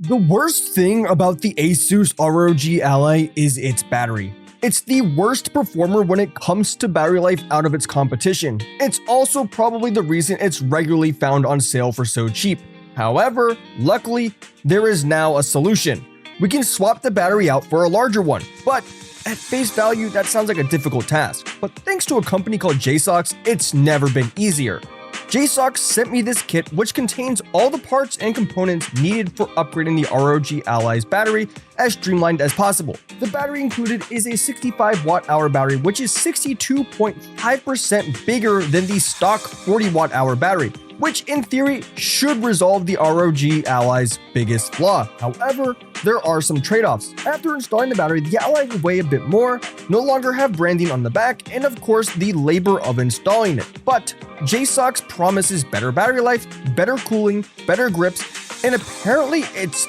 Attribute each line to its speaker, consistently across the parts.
Speaker 1: The worst thing about the ASUS ROG Ally is its battery. It's the worst performer when it comes to battery life out of its competition. It's also probably the reason it's regularly found on sale for so cheap. However, luckily, there is now a solution. We can swap the battery out for a larger one, but at face value, that sounds like a difficult task. But thanks to a company called JSAUX, it's never been easier. JSAUX sent me this kit, which contains all the parts and components needed for upgrading the ROG Ally's battery as streamlined as possible. The battery included is a 65 watt-hour battery, which is 62.5% bigger than the stock 40 watt-hour battery, which in theory should resolve the ROG Ally's biggest flaw. However, there are some trade-offs. After installing the battery, the Ally will weigh a bit more, no longer have branding on the back, and of course the labor of installing it. But JSAUX promises better battery life, better cooling, better grips, and apparently it's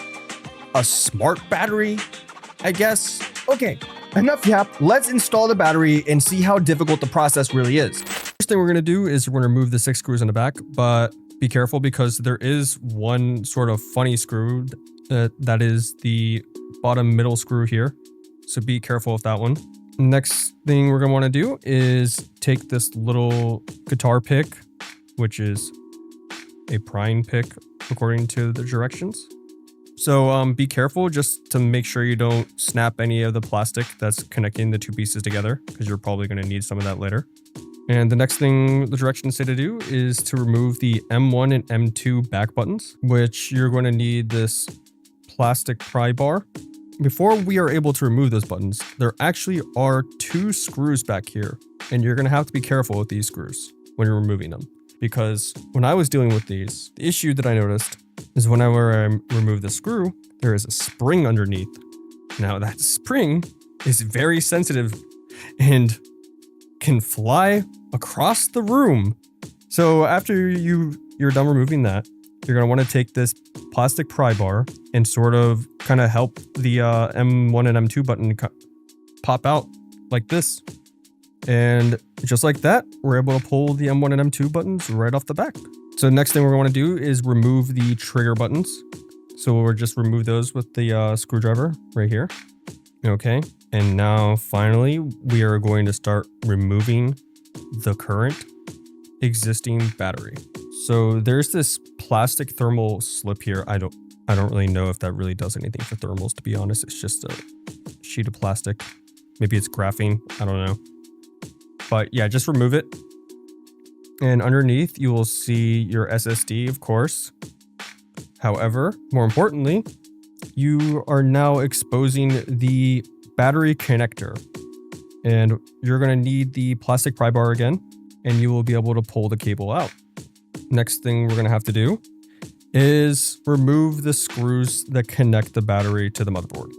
Speaker 1: a smart battery, I guess. Okay, enough yap, let's install the battery and see how difficult the process really is.
Speaker 2: First thing we're going to do is we're going to remove the 6 screws in the back, but be careful because there is one sort of funny screw that is the bottom middle screw here. So be careful with that one. Next thing we're going to want to do is take this little guitar pick, which is a prying pick according to the directions. So be careful just to make sure you don't snap any of the plastic that's connecting the two pieces together, because you're probably going to need some of that later. And the next thing the directions say to do is to remove the M1 and M2 back buttons, which you're going to need this plastic pry bar. Before we are able to remove those buttons, there actually are 2 screws back here, and you're going to have to be careful with these screws when you're removing them. Because when I was dealing with these, the issue that I noticed is whenever I remove the screw, there is a spring underneath. Now that spring is very sensitive and can fly across the room. So after you're done removing that, you're going to want to take this plastic pry bar and sort of kind of help the M1 and M2 button pop out like this. And just like that, we're able to pull the M1 and M2 buttons right off the back. So the next thing we're going to do is remove the trigger buttons. So we'll just remove those with the screwdriver right here. Okay. And now finally, we are going to start removing the current existing battery. So there's this plastic thermal slip here. I don't really know if that really does anything for thermals, to be honest. It's just a sheet of plastic. Maybe it's graphene. I don't know. But yeah, just remove it. And underneath, you will see your SSD, of course. However, more importantly, you are now exposing the battery connector. And you're going to need the plastic pry bar again, and you will be able to pull the cable out. Next thing we're going to have to do is remove the screws that connect the battery to the motherboard.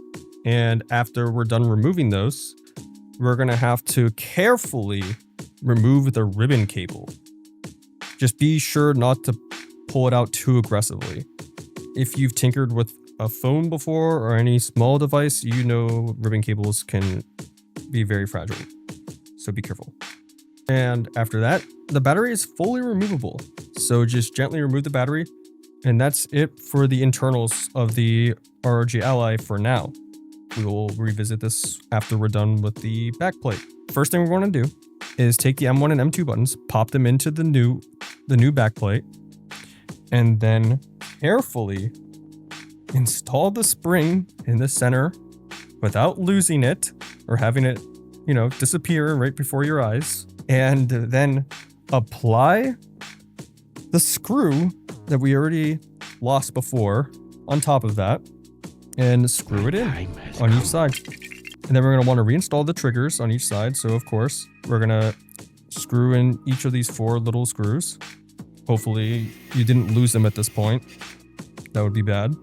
Speaker 2: And after we're done removing those, we're going to have to carefully remove the ribbon cable. Just be sure not to pull it out too aggressively. If you've tinkered with a phone before or any small device, you know ribbon cables can be very fragile. So be careful. And after that, the battery is fully removable. So just gently remove the battery. And that's it for the internals of the ROG Ally for now. We will revisit this after we're done with the backplate. First thing we're going to do is take the M1 and M2 buttons, pop them into the new backplate, and then carefully install the spring in the center without losing it or having it, disappear right before your eyes. And then apply the screw that we already lost before on top of that and screw it in on each side. And then we're going to want to reinstall the triggers on each side. So of course, we're going to screw in each of these 4 little screws. Hopefully you didn't lose them at this point. That would be bad.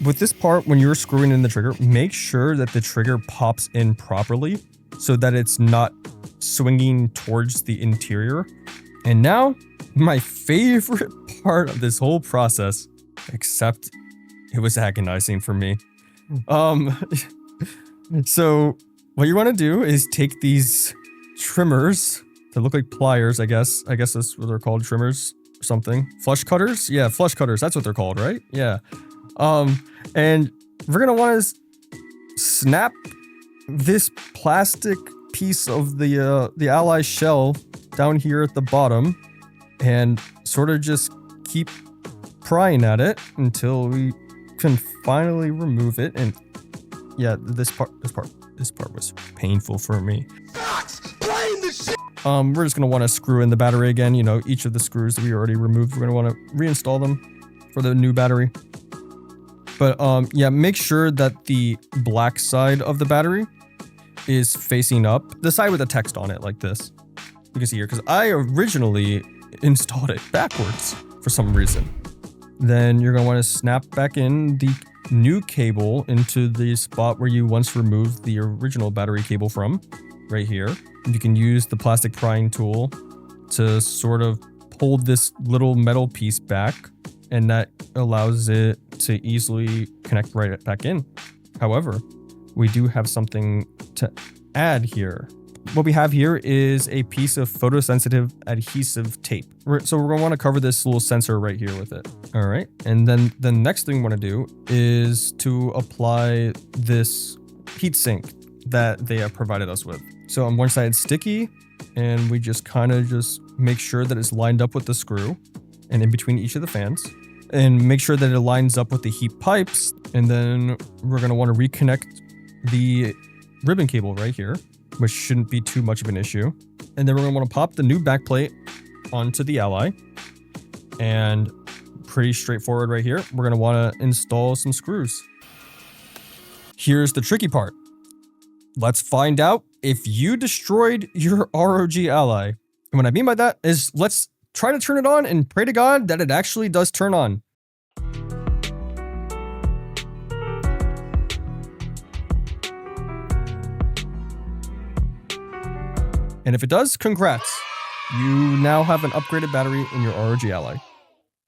Speaker 2: With this part, when you're screwing in the trigger, make sure that the trigger pops in properly so that it's not swinging towards the interior. And now, my favorite part of this whole process, except it was agonizing for me. So what you want to do is take these trimmers that look like pliers, I guess that's what they're called, trimmers or something. Flush cutters? Yeah, flush cutters. That's what they're called, right? Yeah. And we're going to want to snap this plastic piece of the Ally shell down here at the bottom and sort of just keep prying at it until we can finally remove it. And yeah, this part was painful for me. We're just gonna want to screw in the battery again. You know, each of the screws that we already removed, we're gonna want to reinstall them for the new battery. But yeah, make sure that the black side of the battery is facing up, the side with the text on it like this. You can see here, because I originally installed it backwards for some reason. Then you're gonna want to snap back in the new cable into the spot where you once removed the original battery cable from, right here. You can use the plastic prying tool to sort of pull this little metal piece back, and that allows it to easily connect right back in. However, we do have something to add here. What we have here is a piece of photosensitive adhesive tape. So we're gonna wanna cover this little sensor right here with it. All right, and then the next thing we wanna do is to apply this heatsink that they have provided us with. So on one side it's sticky, and we just kind of just make sure that it's lined up with the screw and in between each of the fans, and make sure that it lines up with the heat pipes. And then we're gonna wanna reconnect the ribbon cable right here, which shouldn't be too much of an issue. And then we're gonna wanna pop the new backplate onto the Ally, and pretty straightforward right here. We're gonna wanna install some screws. Here's the tricky part. Let's find out if you destroyed your ROG Ally. And what I mean by that is let's try to turn it on and pray to God that it actually does turn on. And if it does, congrats. You now have an upgraded battery in your ROG Ally.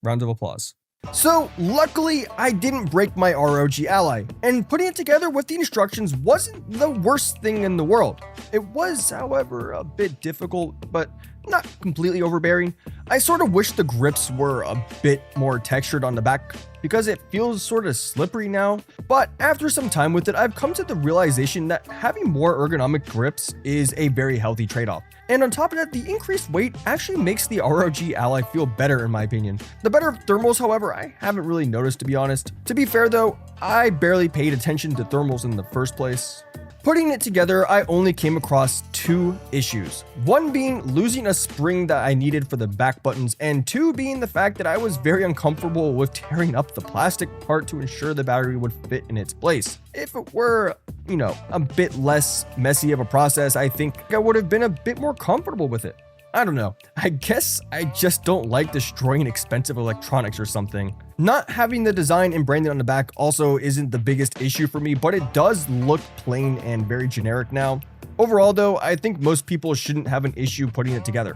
Speaker 2: Round of applause.
Speaker 1: So luckily I didn't break my ROG Ally, and putting it together with the instructions wasn't the worst thing in the world. It was, however, a bit difficult, but not completely overbearing. I sort of wish the grips were a bit more textured on the back because it feels sort of slippery now. But after some time with it, I've come to the realization that having more ergonomic grips is a very healthy trade-off. And on top of that, the increased weight actually makes the ROG Ally feel better in my opinion. The better thermals, however, I haven't really noticed, to be honest. To be fair though, I barely paid attention to thermals in the first place. Putting it together, I only came across two issues. One being losing a spring that I needed for the back buttons, and two being the fact that I was very uncomfortable with tearing up the plastic part to ensure the battery would fit in its place. If it were, you know, a bit less messy of a process, I think I would have been a bit more comfortable with it. I don't know. I guess I just don't like destroying expensive electronics or something. Not having the design and branding on the back also isn't the biggest issue for me, but it does look plain and very generic now. Overall though, I think most people shouldn't have an issue putting it together.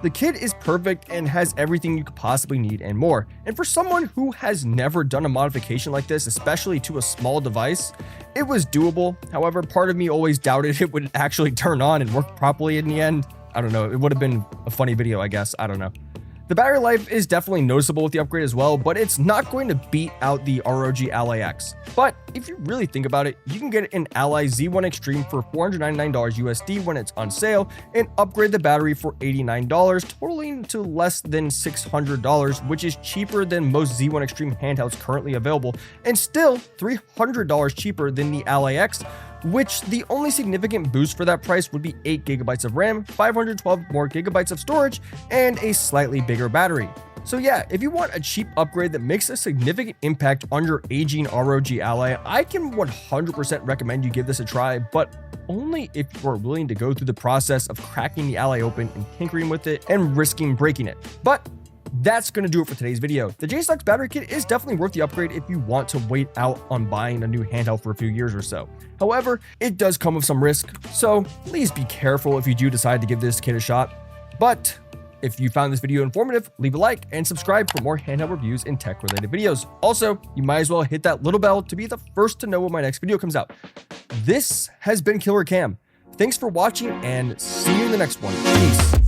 Speaker 1: The kit is perfect and has everything you could possibly need and more. And for someone who has never done a modification like this, especially to a small device, it was doable. However, part of me always doubted it would actually turn on and work properly in the end. I don't know, it would have been a funny video, I guess. I don't know. The battery life is definitely noticeable with the upgrade as well, but it's not going to beat out the ROG Ally X. But if you really think about it, you can get an Ally Z1 Extreme for $499 USD when it's on sale and upgrade the battery for $89, totaling to less than $600, which is cheaper than most Z1 Extreme handhelds currently available, and still $300 cheaper than the Ally X, which the only significant boost for that price would be 8 GB of RAM, 512 more gigabytes of storage, and a slightly bigger battery. So yeah, if you want a cheap upgrade that makes a significant impact on your aging ROG Ally, I can 100% recommend you give this a try, but only if you are willing to go through the process of cracking the Ally open and tinkering with it and risking breaking it. But that's going to do it for today's video. The JSAUX battery kit is definitely worth the upgrade if you want to wait out on buying a new handheld for a few years or so. However, it does come with some risk, so please be careful if you do decide to give this kit a shot. But if you found this video informative, leave a like and subscribe for more handheld reviews and tech related videos. Also, you might as well hit that little bell to be the first to know when my next video comes out. This has been Killer Cam. Thanks for watching and see you in the next one. Peace.